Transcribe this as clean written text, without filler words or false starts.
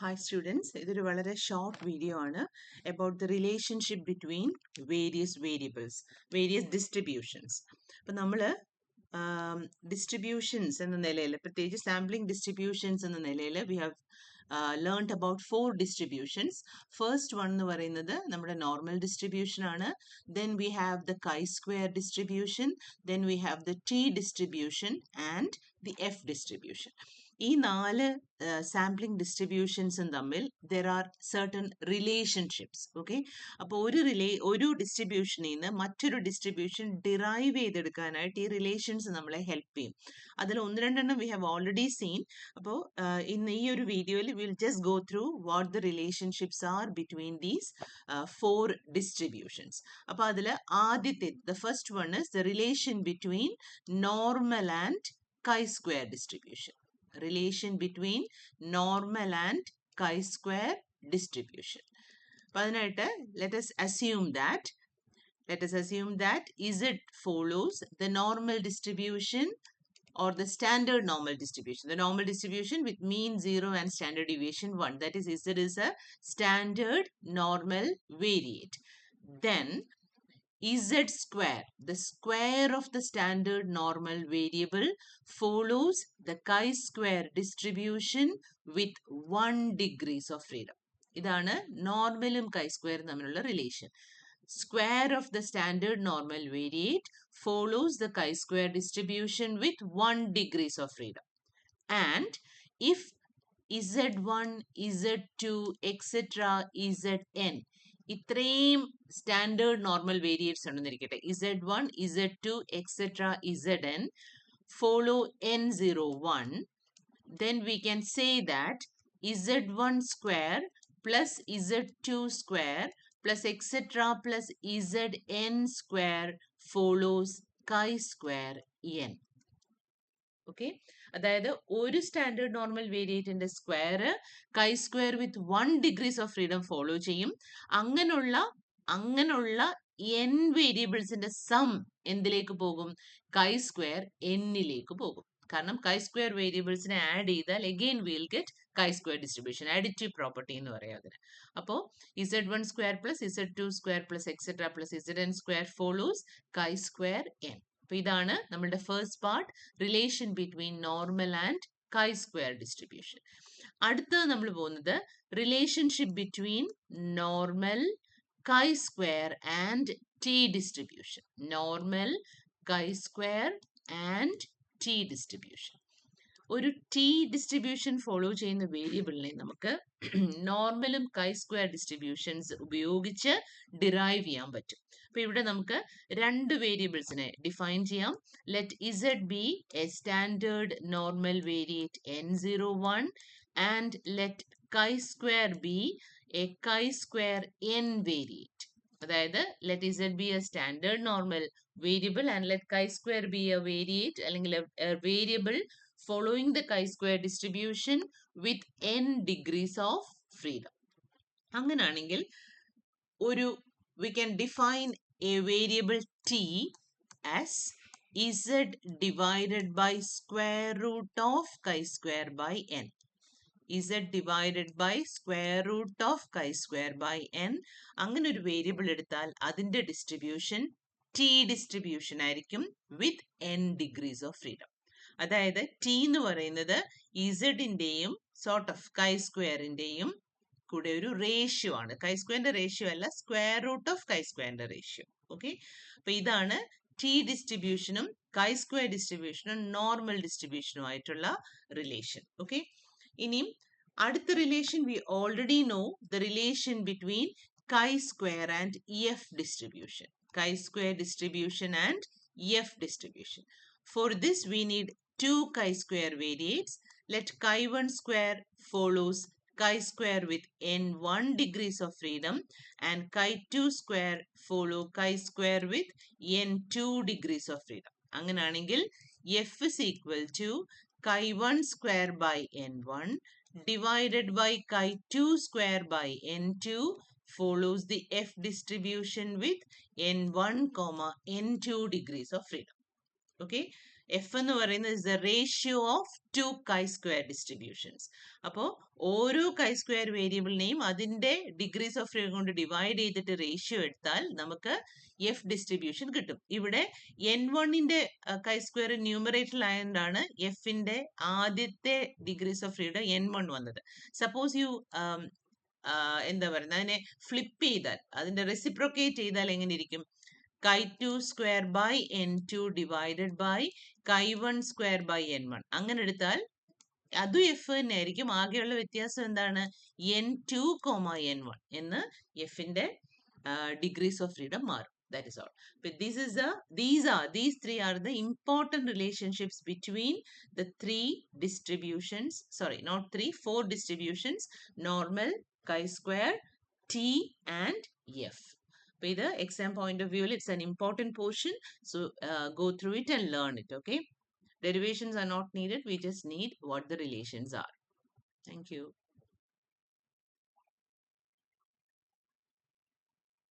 Hi students, ഇതൊരു വളരെ short video ആണ് about the relationship between various variables, various distributions. അപ്പം നമ്മൾ distributions എന്ന നിലയിൽ പ്രത്യേകിച്ച് sampling distributions എന്ന നിലയിൽ we have learned about 4 distributions. First one എന്ന് പറയുന്നത് നമ്മുടെ normal distribution ആണ്. Then we have the chi-square distribution. Then we have the t distribution and the f distribution. ഈ നാല് സാമ്പിളിംഗ് ഡിസ്ട്രിബ്യൂഷൻസും തമ്മിൽ there are certain relationships. Okay, അപ്പോൾ ഒരു ഡിസ്ട്രിബ്യൂഷനിൽ നിന്ന് മറ്റൊരു ഡിസ്ട്രിബ്യൂഷൻ ഡിറൈവ് ചെയ്തെടുക്കാനായിട്ട് ഈ റിലേഷൻസ് നമ്മളെ ഹെൽപ്പ് ചെയ്യും. അതിൽ ഒന്ന് രണ്ടെണ്ണം വി ഹാവ് ഓൾറെഡി സീൻ. അപ്പോൾ ഇന്ന് ഈ ഒരു വീഡിയോയിൽ will just go through what the relationships R between these 4 distributions. അപ്പോൾ അതിൽ ആദ്യത്തെ the first one is the relation between normal and chi-square distribution. Relation between normal and chi-square distribution. അതിനായിട്ട് let us assume that Z follows the normal distribution or the standard normal distribution. The normal distribution with mean 0 and standard deviation 1. That is Z is a standard normal variate. Then Z square, the square of the standard normal variable, follows the chi-square distribution with 1 degrees of freedom. ഇതാണ് നോർമലും chi-square തമ്മിലുള്ള relation. Square of the standard normal variate follows the chi-square distribution with 1 degrees of freedom. And if Z1, Z2, etc., Zn ഇത്രയും standard normal വേരിയേറ്റ്സ് ഉണ്ടെന്നിരിക്കട്ടെ, Z1, Z2, etc., Zn follow N01, then we can say that Z1 square plus Z2 square plus etc. plus Zn square follows chi-square n. Okay, അതായത് ഒരു standard normal വേരിയേറ്റിന്റെ square chi-square with 1 degrees of freedom follow ചെയ്യും. അങ്ങനെയുള്ള n വേരിയബിൾസിന്റെ some എന്തിലേക്ക് പോകും? chi-square n-ലേക്ക് പോകും. കാരണം chi-square വേരിയബിൾസിനെ add ചെയ്താൽ again we'll get chi-square distribution, additive property എന്ന് പറയാം അതിന്. അപ്പോൾ Z1 square plus Z2 square plus etc. plus Zn square follows chi-square n. അപ്പോൾ ഇതാണ് നമ്മളുടെ first part, relation between normal and chi-square distribution. അടുത്തത് നമ്മൾ പോകുന്നത് relationship between normal, chi-square and t distribution. Normal, chi-square and t distribution. ഒരു T distribution follow ചെയ്യുന്ന വേരിയബിളിനെ നമുക്ക് നോർമലും chi-square ഡിസ്ട്രിബ്യൂഷൻസ് ഉപയോഗിച്ച് ഡിറൈവ് ചെയ്യാൻ പറ്റും. അപ്പൊ ഇവിടെ നമുക്ക് രണ്ട് വേരിയബിൾസിനെ ഡിഫൈൻ ചെയ്യാം. Let Z be a standard normal variate N01 and let chi-square be a chi-square n variate. അതായത് let Z be a standard normal variable and let chi-square be a variate അല്ലെങ്കിൽ a variable following the chi-square distribution with n degrees of freedom. അങ്ങനാണെങ്കിൽ we can define a variable t as Z divided by square root of chi-square by n. Z divided by square root of chi-square by n. അങ്ങനെ ഒരു variable എടുത്താൽ അതിന്റെ distribution t distribution ആയിരിക്കും വിത്ത് n degrees of freedom. അതായത് T എന്ന് പറയുന്നത് ഇസഡിന്റെയും sort of chi-squareന്റെയും കൂടെ ഒരു റേഷ്യോ ആണ്. chi-squareന്റെ റേഷ്യോ അല്ല, സ്ക്വയർ റൂട്ട് ഓഫ് chi-squareന്റെ റേഷ്യോ. ഓക്കെ, അപ്പൊ ഇതാണ് ടി ഡിസ്ട്രിബ്യൂഷനും chi-square ഡിസ്ട്രിബ്യൂഷനും നോർമൽ ഡിസ്ട്രിബ്യൂഷനും ആയിട്ടുള്ള റിലേഷൻ. ഓക്കെ, ഇനിയും അടുത്ത relation we already know the relation between chi-square and F distribution. chi-square distribution and f distribution. For this we need two chi-square variates. Let chi1 square follows chi-square with n1 degrees of freedom and chi2 square follow chi-square with n2 degrees of freedom. അങ്ങനാണെങ്കിൽ f is equal to chi1 square by n1 divided by chi2 square by n2 follows the f distribution with n1, n2 degrees of freedom. Okay, F എന്ന് പറയുന്നത് is the ratio of two chi square distributions. അപ്പോൾ ഓരോ chi square വേരിയബിളിനെയും അതിന്റെ degrees of freedom കൊണ്ട് divide ചെയ്തിട്ട് ratio എടുത്താൽ നമുക്ക് F distribution കിട്ടും. ഇവിടെ n1ന്റെ കൈ സ്ക്വയർ ന്യൂമറേറ്ററിലായതുകൊണ്ടാണ് എഫിന്റെ ആദ്യത്തെ ഡിഗ്രീസ് ഓഫ് ഫ്രീഡം n1 വന്നത്. സപ്പോസ് യു എന്താ പറയുന്നത്, അതിനെ ഫ്ലിപ്പ് ചെയ്താൽ, അതിന്റെ റെസിപ്രോക്കേറ്റ് ചെയ്താൽ എങ്ങനെ ഇരിക്കും? chi2 square by n2 divided by chi1 square by n1. അങ്ങനെ എടുത്താൽ അതും എഫ് തന്നെ ആയിരിക്കും. ആകെയുള്ള വ്യത്യാസം എന്താണ്? n2, n1 എന്ന് എഫിന്റെ ഡിഗ്രീസ് ഓഫ് ഫ്രീഡം മാറും. That is all. But these three are the important relationships between the three distributions. Sorry, not three, four distributions: normal, chi-square, t, and f. By the exam point of view, it's an important portion. So go through it and learn it. Okay. Derivations are not needed. We just need what the relations are. Thank you.